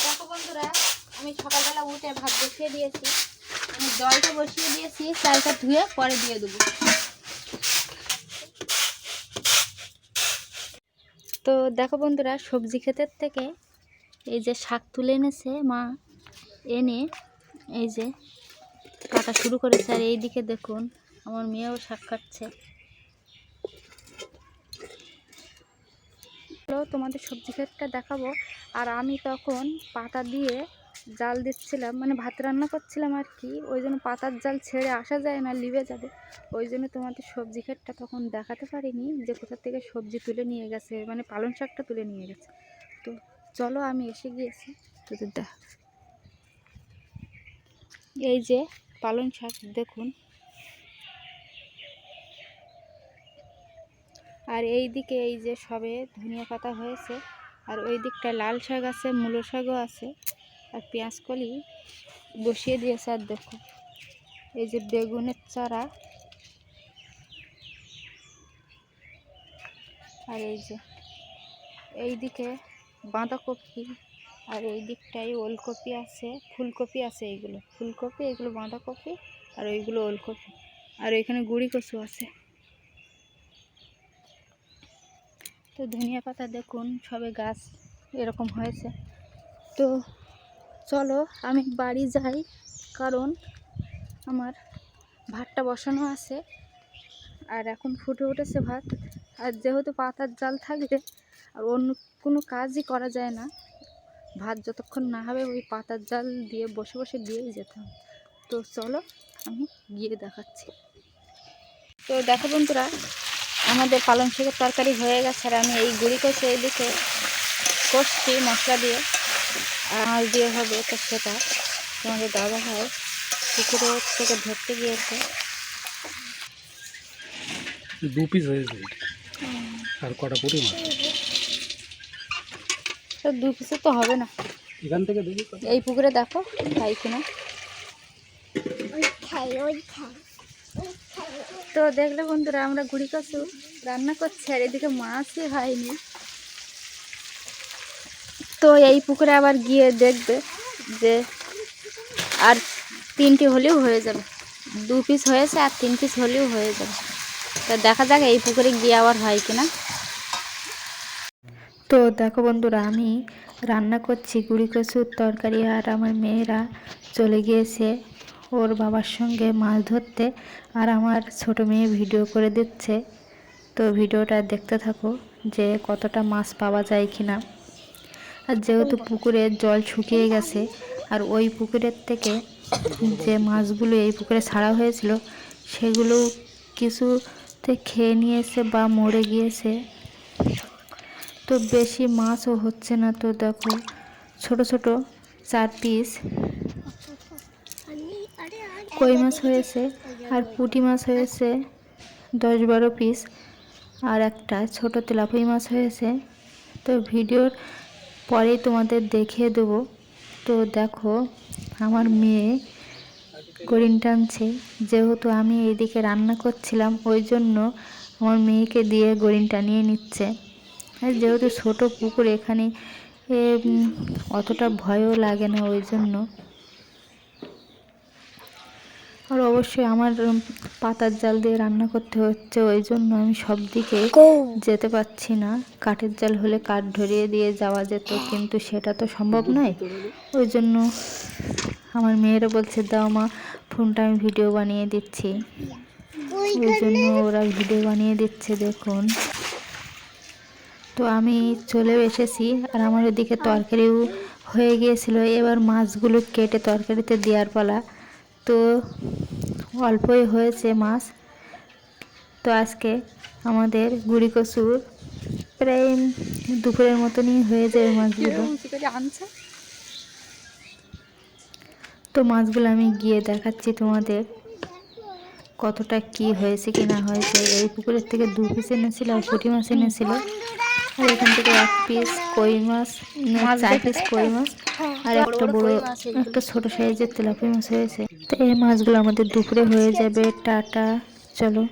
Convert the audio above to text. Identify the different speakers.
Speaker 1: দেখো বন্ধুরা, আমি সকালবেলা উঠে ভাত বসিয়ে দিয়েছি। আমি জলটা বসিয়ে দিয়েছি, চালটা ধুয়ে পরে দিয়ে দেবো। তো দেখো বন্ধুরা, সবজি ক্ষেতের থেকে এই যে শাক তুলে এনেছে মা, এনে এই যে কাটা শুরু করেছে। আর এই দিকে দেখুন আমার মেয়েও শাক কাটছে। তোমাদের সবজি ক্ষেতটা দেখাবো। আর আমি তখন পাতা দিয়ে জাল দিচ্ছিলাম, মানে ভাত রান্না করছিলাম আর কি। ওই জন্য পাতার জাল ছেড়ে আসা যায় না, লিভে যাবে। ওই জন্য তোমাদের সবজি ক্ষেতটা তখন দেখাতে পারিনি যে কোথা থেকে সবজি তুলে নিয়ে গেছে, মানে পালং শাকটা তুলে নিয়ে গেছে। তো চলো, আমি এসে গিয়েছি তোদের দেখা। এই যে পালং শাক দেখুন। আর এই দিকে এই যে সবে ধনিয়া পাতা হয়েছে। আর ওই দিকটা লাল শাক আছে, মূলো শাকও আছে, আর পেঁয়াজ কলি বসিয়ে দিয়েছে। আর দেখো এই যে বেগুনের চারা, আর এই যে এই দিকে বাঁধাকপি, আর এই দিকটাই ওলকপি আছে, ফুলকপি আছে। এইগুলো ফুলকপি, এগুলো বাঁধাকপি, আর ওইগুলো ওলকপি। আর এখানে গুঁড়ি কচু আছে। তো ধনিয়া পাতা দেখুন সবে গাছ এরকম হয়েছে। তো চলো আমি বাড়ি যাই, কারণ আমার ভাতটা বসানো আছে। আর এখন ফুটে উঠেছে ভাত। আর যেহেতু পাতার জাল থাকবে আর অন্য কোনো কাজই করা যায় না, ভাত যতক্ষণ না হবে ওই পাতার জাল দিয়ে বসে বসে দিয়েই যেতে হবে। তো চলো আমি গিয়ে দেখাচ্ছি। তো দেখো বন্ধুরা, আমাদের পালং শাকের তরকারি হয়ে গেছে। আর আমি এই গুঁড়ি কষে এইদিকে কষছি মশলা দিয়ে। আর মাছ দিয়ে হবে, তো সেটা তোমাদের দাদা ভাই পুকুরে থেকে ধরতে গিয়েছে।
Speaker 2: 2 পিস হয়েছে। আর কটা পুঁটি মাছ?
Speaker 1: তো 2 পিসে তো হবে না।
Speaker 2: এখান থেকে দেখি
Speaker 1: এই পুকুরে দেখো খাই কিনা। তো দেখলে বন্ধুরা, আমরা গুঁড়ি কচু রান্না করছি, আর এদিকে মাছই হয়নি। তো এই পুকুরে আবার গিয়ে দেখবে যে আর 3টি হলেও হয়ে যাবে। 2 পিস হয়েছে, আর 3 পিস হলেও হয়ে যাবে। তা দেখা যাক এই পুকুরে গিয়ে আবার হয় কিনা। তো দেখো বন্ধুরা, আমি রান্না করছি গুঁড়ি কচুর তরকারি। আর আমার মেয়েরা চলে গিয়েছে ওর বাবার সঙ্গে মাছ ধরতে। আর আমার ছোট মেয়ে ভিডিও করে দিচ্ছে। তো ভিডিওটা দেখতে থাকো যে কতটা মাছ পাওয়া যায় কিনা। আর যেহেতু পুকুরের জল শুকিয়ে গেছে, আর ওই পুকুরের থেকে যে মাছগুলো এই পুকুরে ছাড়া হয়েছিল সেগুলো কিছুতে খেয়ে নিয়েছে বা মরে গিয়েছে। তো বেশি মাছও হচ্ছে না। তো দেখো ছোট ছোট 4 পিস কই মাছ হয়েছে, আর পুঁটি মাছ হয়েছে 10-12 পিস, আর একটা ছোট তেলাপিয়া মাছ হয়েছে। তো ভিডিওর পরেই তোমাদের দেখিয়ে দেবো। তো দেখো আমার মেয়ে গড়িন টানছে, যেহেতু আমি এইদিকে রান্না করছিলাম ওই জন্য আমার মেয়েকে দিয়ে গড়িন টানিয়ে নিচ্ছে। আর যেহেতু ছোট পুকুর, এখানে অতটা ভয়ও লাগে না ওই জন্য। আর অবশ্যই আমার পাতার জাল দিয়ে রান্না করতে হচ্ছে, ওই জন্য আমি সব দিকে যেতে পারছি না। কাঠের জাল হলে কাঠ ধরিয়ে দিয়ে যাওয়া যেত, কিন্তু সেটা তো সম্ভব নয়। ওই জন্য আমার মেয়েরা বলছে, দাও মা ফোনটা, আমি ভিডিও বানিয়ে দিচ্ছি। ওই জন্য ওরা ভিডিও বানিয়ে দিচ্ছে দেখুন। তো আমি চলেও এসেছি, আর আমার ওদিকে তরকারিও হয়ে গিয়েছিল। এবার মাছগুলো কেটে তরকারিতে দেওয়ার পালা। তো অল্পই হয়েছে মাছ। তো আজকে আমাদের গুঁড়ি কচুর প্রায় দুপুরের মতনই হয়ে যায় মাছগুলো। তো মাছগুলো আমি গিয়ে দেখাচ্ছি তোমাদের কতটা কি হয়েছে কি না হয়েছে। এই পুকুরের থেকে 2 পিস এনেছিল, আর পুঁটি মাছ এনেছিল। আর এখান থেকে 1 পিস কই মাছ, 4 পিস কই মাছ, আর একটা বড় একটা ছোট সাইজের তেলাপিয়া মাছ হয়েছে। তো এই মাছগুলো আমাদের দুপুরে হয়ে যাবে। টাটা, চলো।